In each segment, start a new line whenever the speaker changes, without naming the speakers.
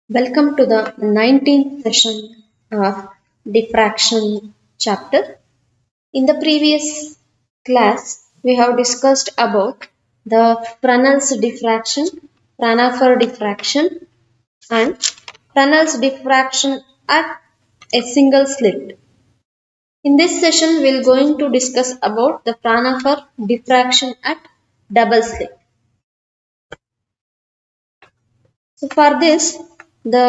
Welcome to the 19th session of diffraction chapter. In the previous class, we have discussed about the Fresnel's diffraction, Fraunhofer diffraction, and Fresnel's diffraction at a single slit. In this session, we are going to discuss about the Fraunhofer diffraction at double slit. So for this, the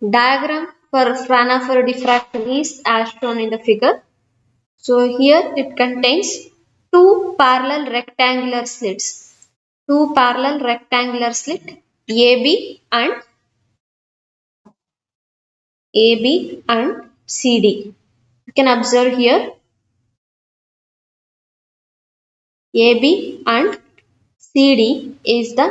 diagram for Fraunhofer diffraction is as shown in the figure. So here it contains two parallel rectangular slits. Two parallel rectangular slit AB and CD. You can observe here AB and CD is the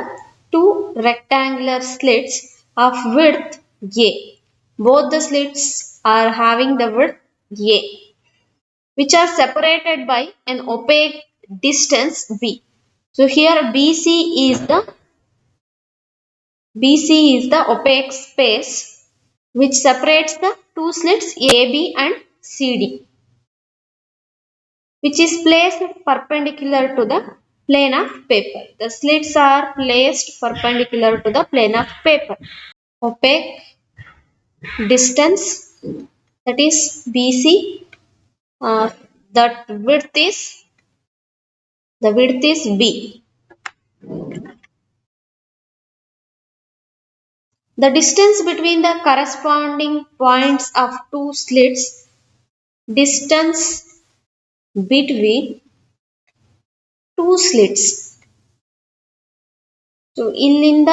two rectangular slits of width A. Both the slits are having the width A, which are separated by an opaque distance B. So here BC is the opaque space which separates the two slits AB and CD, which is placed perpendicular to the plane of paper. The slits are placed perpendicular to the plane of paper. Opaque distance, that is BC, that width is B. The distance between the corresponding points of two slits, distance between two slits. So ಇಲ್ಲಿಂದ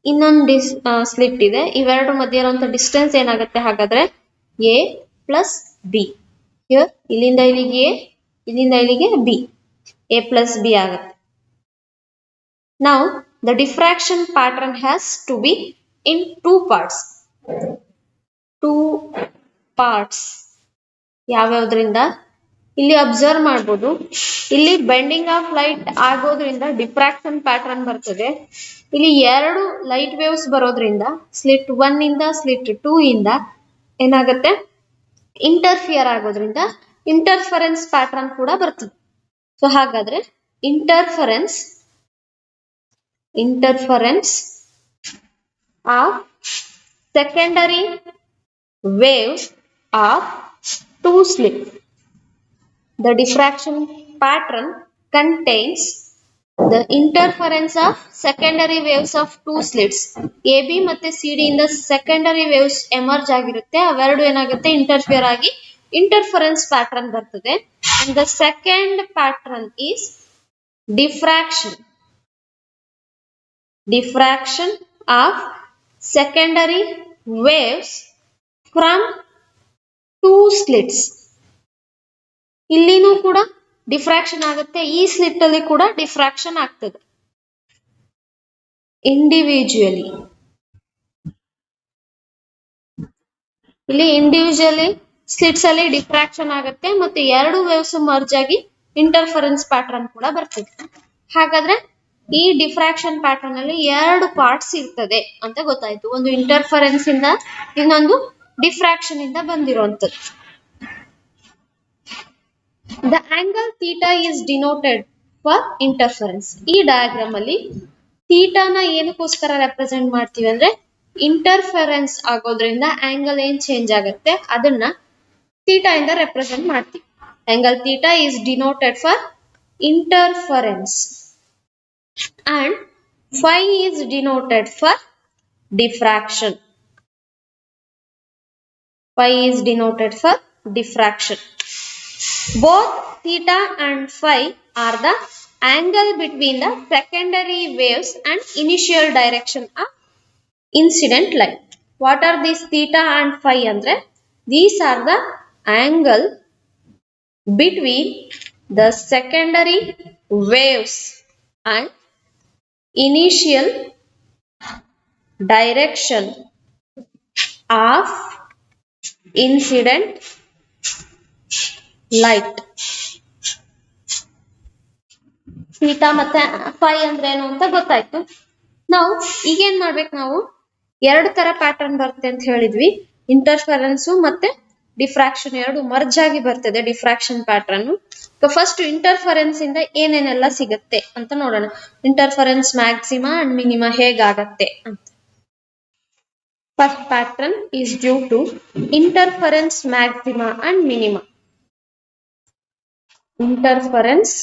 ಇನ್ನೊಂದು slit ಇದೆ. ಇವೆರಡು ಮಧ್ಯೆ ಇರುವಂತಹ distance ಏನಾಗುತ್ತೆ ಹಾಗಾದ್ರೆ A plus B. Here ಇಲ್ಲಿಂದ ಇಲ್ಲಿಗೆ A, ಇಲ್ಲಿಂದ ಇಲ್ಲಿಗೆ B. A plus B ಆಗುತ್ತೆ. Now the diffraction pattern has to be in two parts. Two parts. ಯಾವ್ಯಾವ್ದ್ರಿಂದ ಇಲ್ಲಿ ಅಬ್ಸರ್ವ್ ಮಾಡಬಹುದು. ಇಲ್ಲಿ ಬೆಂಡಿಂಗ್ ಆಫ್ ಲೈಟ್ ಆಗೋದ್ರಿಂದ ಡಿಫ್ರಾಕ್ಷನ್ ಪ್ಯಾಟರ್ನ್ ಬರ್ತದೆ. ಇಲ್ಲಿ ಎರಡು ಲೈಟ್ ವೇವ್ಸ್ ಬರೋದ್ರಿಂದ ಸ್ಲಿಟ್ 1 ಇಂದ ಸ್ಲಿಟ್ 2 ಇಂದ ಏನಾಗುತ್ತೆ ಇಂಟರ್ಫಿಯರ್ ಆಗೋದ್ರಿಂದ ಇಂಟರ್ಫರೆನ್ಸ್ ಪ್ಯಾಟರ್ನ್ ಕೂಡ ಬರ್ತದೆ. ಸೊ ಹಾಗಾದ್ರೆ interference of secondary waves of two slits. The diffraction pattern contains the interference of secondary waves of two slits. AB ಮತ್ತೆ CD ಇಂದ secondary waves emerge ಆಗಿರುತ್ತೆ. ಅವೆರಡು ಏನಾಗುತ್ತೆ ಇಂಟರ್ಫಿಯರ್ ಆಗಿ interference pattern ಬರ್ತದೆ. And the second pattern is diffraction of secondary waves from two slits. ಇಲ್ಲಿನೂ ಕೂಡ diffraction ಆಗುತ್ತೆ, ಈ ಸ್ಲಿಟ್ ಅಲ್ಲಿ ಕೂಡ ಡಿಫ್ರಾಕ್ಷನ್ ಆಗ್ತದೆ. ಇಂಡಿವಿಜುವಲಿ ಸ್ಲಿಟ್ಸ್ ಅಲ್ಲಿ ಡಿಫ್ರಾಕ್ಷನ್ ಆಗುತ್ತೆ ಮತ್ತೆ ಎರಡು ವೇವ್ಸ್ ಮರ್ಜ್ ಆಗಿ ಇಂಟರ್ಫರೆನ್ಸ್ ಪ್ಯಾಟರ್ನ್ ಕೂಡ ಬರ್ತದೆ. ಹಾಗಾದ್ರೆ ಈ ಡಿಫ್ರಾಕ್ಷನ್ ಪ್ಯಾಟರ್ನ್ ಅಲ್ಲಿ ಎರಡು ಪಾರ್ಟ್ಸ್ ಇರ್ತದೆ ಅಂತ ಗೊತ್ತಾಯ್ತು. ಒಂದು ಇಂಟರ್ಫರೆನ್ಸ್ ಇಂದ, ಇನ್ನೊಂದು ಡಿಫ್ರಾಕ್ಷನ್ ಇಂದ ಬಂದಿರುವಂತದ್ದು. The angle theta is denoted for interference. ಈ ಡಯಾಗ್ರಾಮ್ ಅಲ್ಲಿ ಥೀಟಾನ ಏನಕ್ಕೋಸ್ಕರ ರೆಪ್ರೆಸೆಂಟ್ ಮಾಡ್ತೀವಿ ಅಂದ್ರೆ ಇಂಟರ್ಫರೆನ್ಸ್ ಆಗೋದ್ರಿಂದ ಆಂಗಲ್ ಏನ್ ಚೇಂಜ್ ಆಗುತ್ತೆ ಅದನ್ನ ಥೀಟಾ ಇಂದ ರೆಪ್ರೆಸೆಂಟ್ ಮಾಡ್ತೀವಿ. Angle theta is denoted for interference and phi is denoted for diffraction. Phi is denoted for diffraction. Both theta and phi are the angle between the secondary waves and initial direction of incident light. What are these theta and phi andre? These are the angle between the secondary waves and initial direction of incident light. Theta ಮತ್ತೆ five ಅಂದ್ರೆ ಏನು ಅಂತ ಗೊತ್ತಾಯ್ತು. ನಾವು ಈಗೇನ್ ಮಾಡ್ಬೇಕು, ನಾವು ಎರಡು ತರ ಪ್ಯಾಟರ್ನ್ ಬರುತ್ತೆ ಅಂತ ಹೇಳಿದ್ವಿ. ಇಂಟರ್ಫರೆನ್ಸ್ ಮತ್ತೆ ಡಿಫ್ರಾಕ್ಷನ್ ಎರಡು ಮರ್ಜ್ ಆಗಿ ಬರ್ತದೆ ಡಿಫ್ರಾಕ್ಷನ್ ಪ್ಯಾಟರ್ನ್. ಫಸ್ಟ್ ಇಂಟರ್ಫರೆನ್ಸ್ ಇಂದ ಏನೇನೆಲ್ಲ ಸಿಗುತ್ತೆ ಅಂತ ನೋಡೋಣ. ಇಂಟರ್ಫರೆನ್ಸ್ ಮ್ಯಾಕ್ಸಿಮಾ ಅಂಡ್ ಮಿನಿಮಾ ಹೇಗಾಗತ್ತೆ ಅಂತ. First pattern is due to interference maxima and minima. Interference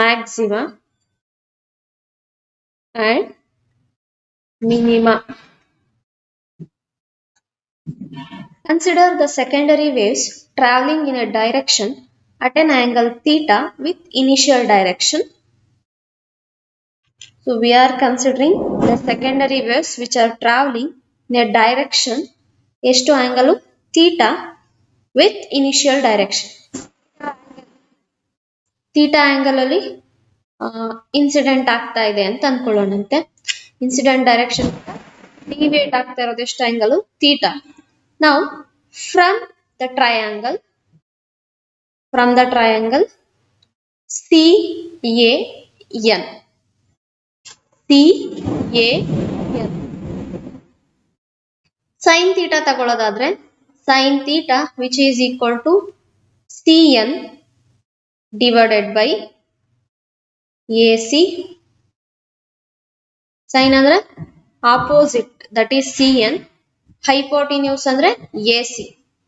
maxima and minima. Consider the secondary waves traveling in a direction at an angle theta with initial direction. So we are considering the secondary waves which are traveling in a direction ಎಷ್ಟು angle theta with initial direction. theta angle ಅಲ್ಲಿ incident ಆಗ್ತಾ ಇದೆ ಅಂತ ಅನ್ಕೊಳ್ಳೋಣಂತೆ. Incident direction deviate ಆಗ್ತಾ ಇರೋದು ಎಷ್ಟು angle theta. Now from the triangle CAN sin theta ತಗೊಳ್ಳೋದಾದ್ರೆ sin theta which is equal to CN divided by AC. sin ಅಂದ್ರೆ opposite that is CN. hypotenuse ಅಂದ್ರೆ AC.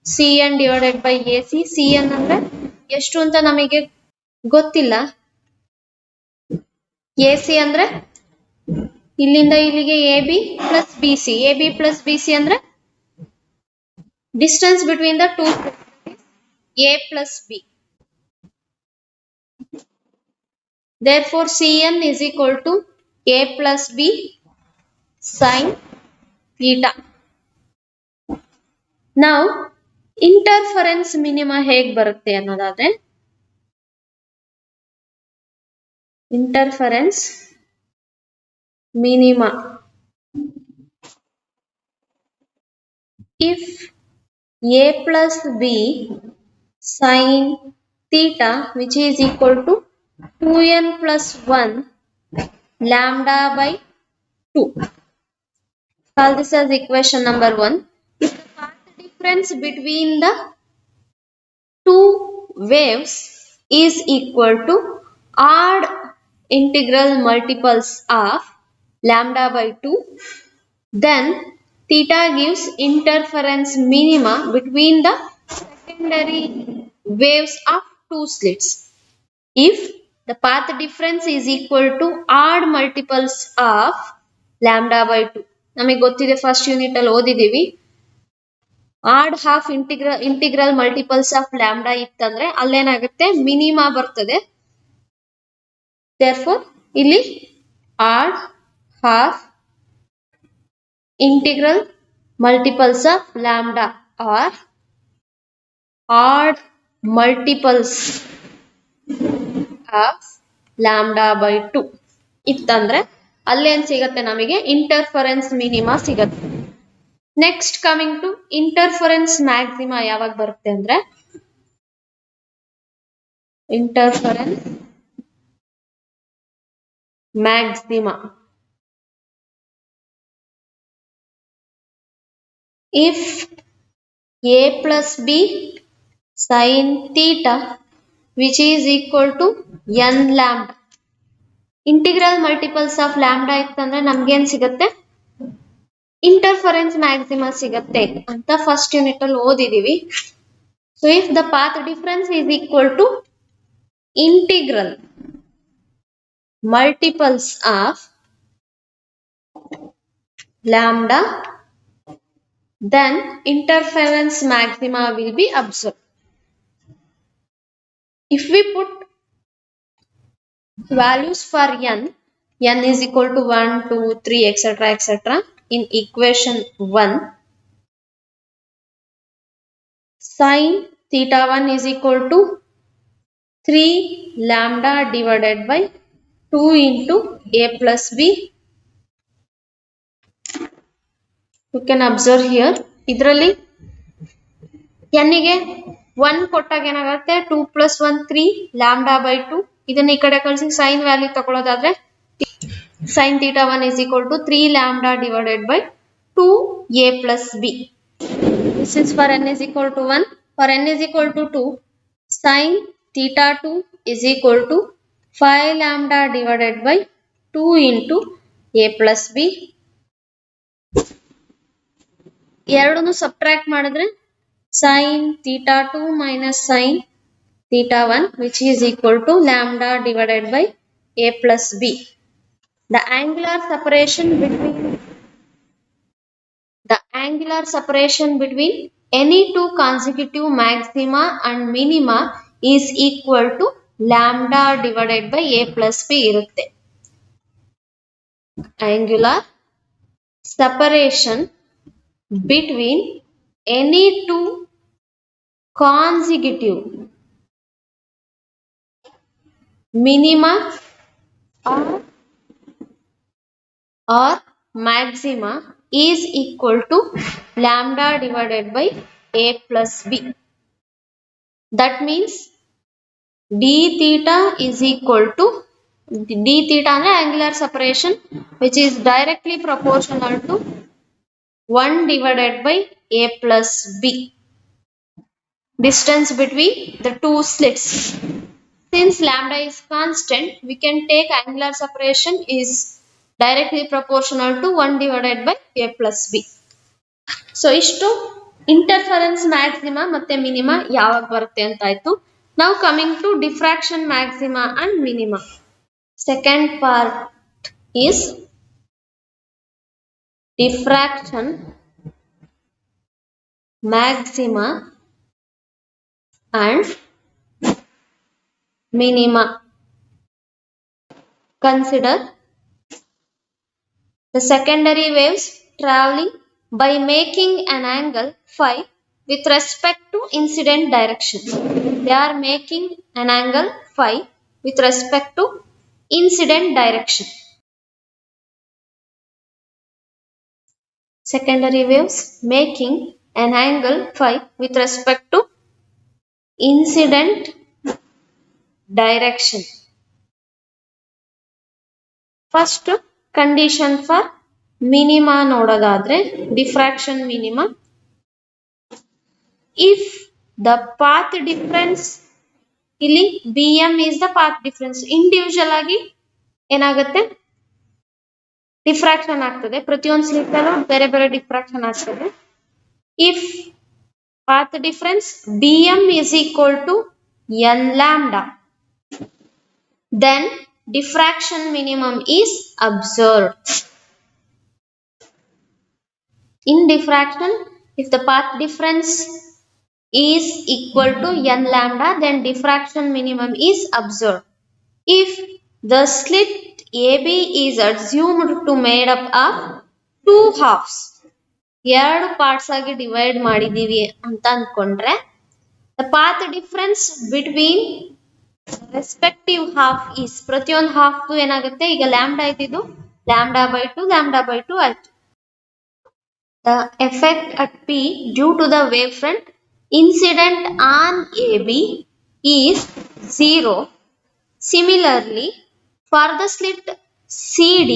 CN divided by AC. CN ಅಂದ್ರೆ ಎಷ್ಟು ಅಂತ ನಮಗೆ ಗೊತ್ತಿಲ್ಲ. AC ಅಂದ್ರೆ ಇಲ್ಲಿಂದ ಇಲ್ಲಿಗೆ AB plus BC. AB plus BC ಅಂದ್ರೆ distance between the two A plus B. Therefore CN is equal to A plus B sin theta. Now interference minima ಹೇಗೆ ಬರುತ್ತೆ ಅನ್ನೋದಾದ್ರೆ interference minima, if A plus B sin theta which is equal to 2n plus 1 lambda by 2. Call this as equation number 1. If the path difference between the two waves is equal to odd integral multiples of lambda by 2, then theta gives interference minima between the secondary waves of two slits. If the path difference is equal to odd multiples of lambda by 2. ನಮಗೆ ಗೊತ್ತಿದೆ first unit ಅಲ್ಲಿ ಓದಿದೀವಿ. Odd half integral multiples of lambda ಇತ್ತಂದ್ರೆ ಅಲ್ಲೇನಾಗುತ್ತೆ minima ಬರ್ತದೆ. therefore ಇಲ್ಲಿ odd half integral multiples of lambda or odd multiples of lambda by 2 ಇತ್ತಂದ್ರೆ ಅಲ್ಲೇನ್ ಸಿಗತ್ತೆ ನಮಗೆ ಇಂಟರ್ಫರೆನ್ಸ್ ಮಿನಿಮಾ ಸಿಗತ್ತೆ. Next coming to interference maxima ಯಾವಾಗ ಬರುತ್ತೆ ಅಂದ್ರೆ interference maxima if A plus B sin theta which is equal to n lambda. Integral multiples of lambda ಇತ್ತಂದ್ರೆ ನಮ್ಗೇನ್ ಸಿಗತ್ತೆ ಇಂಟರ್ಫರೆನ್ಸ್ ಮ್ಯಾಕ್ಸಿಮಾ ಸಿಗತ್ತೆ ಅಂತ ಫಸ್ಟ್ ಯೂನಿಟ್ ಅಲ್ಲಿ ಓದಿದೀವಿ. So if the path difference is equal to integral multiples of lambda then interference maxima will be observed. If we put values for n is equal to 1, 2, 3 etc in equation 1, sin theta 1 is equal to 3 lambda divided by 2 into A plus B. You can observe here ಇದರಲ್ಲಿ n ಗೆ 1 ಕೊಟ್ಟಾಗ ಏನಾಗುತ್ತೆ 2 plus 1 3 lambda by 2. ಇದನ್ನ ಈ ಕಡೆ ಕಳಿಸಿ sign value ತಗೊಳ್ಳೋದಾದ್ರೆ sin theta 1 is equal to 3 lambda divided by 2a plus b. This is for n is equal to 1. For n is equal to 2, sin theta 2 is equal to 5 lambda divided by 2 into a plus b. ಎರಡನ್ನು subtract ಮಾಡಿದ್ರೆ sin theta 2 minus sin theta 1, which is equal to lambda divided by a plus b. The angular separation between any two consecutive maxima and minima is equal to lambda divided by a plus b irutte. Angular separation between any two consecutive minima or maxima is equal to lambda divided by a plus b. That means d theta is equal to d theta and angular separation, which is directly proportional to 1 divided by a plus b, distance between the two slits. Since lambda is constant, we can take angular separation is directly proportional to 1 divided by a plus b. So ishtu interference maxima matte minima yavag barutte anta aitu. Now coming to diffraction maxima and minima. Second part is diffraction maxima and minima. Consider the secondary waves traveling by making an angle phi with respect to incident direction. They are making an angle phi with respect to incident direction. Secondary waves making an angle phi with respect to incident direction. First condition for minima nodadadre, diffraction minima. If the path difference ಇಲ್ಲಿ bm is the path difference, individual ಆಗಿ ಏನಾಗುತ್ತೆ diffraction ಆಗ್ತದೆ, ಪ್ರತಿಯೊಂದು slit ಅಲ್ಲೂ ಬೇರೆ ಬೇರೆ diffraction ಆಗ್ತದೆ. If path difference bm is equal to n lambda, then diffraction minimum is observed. In diffraction, if the path difference is equal to n lambda, then diffraction minimum is observed. If the slit AB is assumed to made up of two halves, ಎರಡು parts ಆಗಿ divide ಮಾಡಿದೀವಿ ಅಂತ ಅನ್ಕೊಂಡ್ರೆ, the path difference between respective half is, ಪ್ರತಿಯೊಂದು half ಏನಾಗುತ್ತೆ, ಈಗ lambda ಇದ್ದಿದ್ದು lambda by 2 ಆಯ್ತು. The effect at P due to the wavefront incident on AB is 0. Similarly, for the slit CD,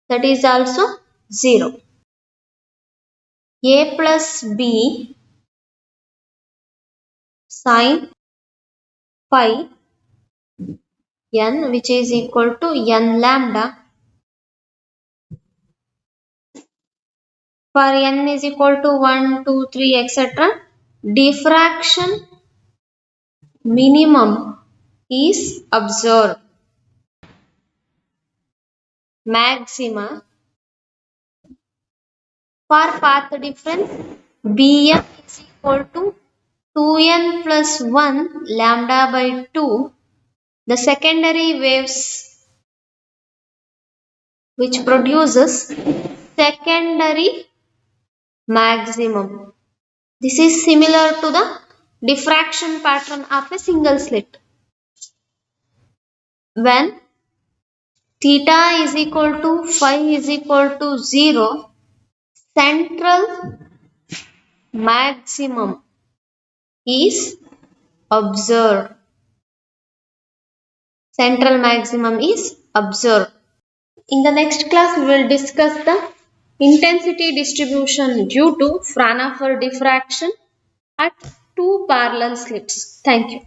that is also 0. A plus B sin phi n, which is equal to n lambda. For n is equal to 1, 2, 3, etc. Diffraction minimum is observed. Maxima for path difference bm is equal to 2n plus 1 lambda by 2. The secondary waves which produces secondary maximum. This is similar to the diffraction pattern of a single slit. When theta is equal to phi is equal to 0, central maximum is observed. Central maximum is observed. In the next class, we will discuss the intensity distribution due to Fraunhofer diffraction at two parallel slits. Thank you.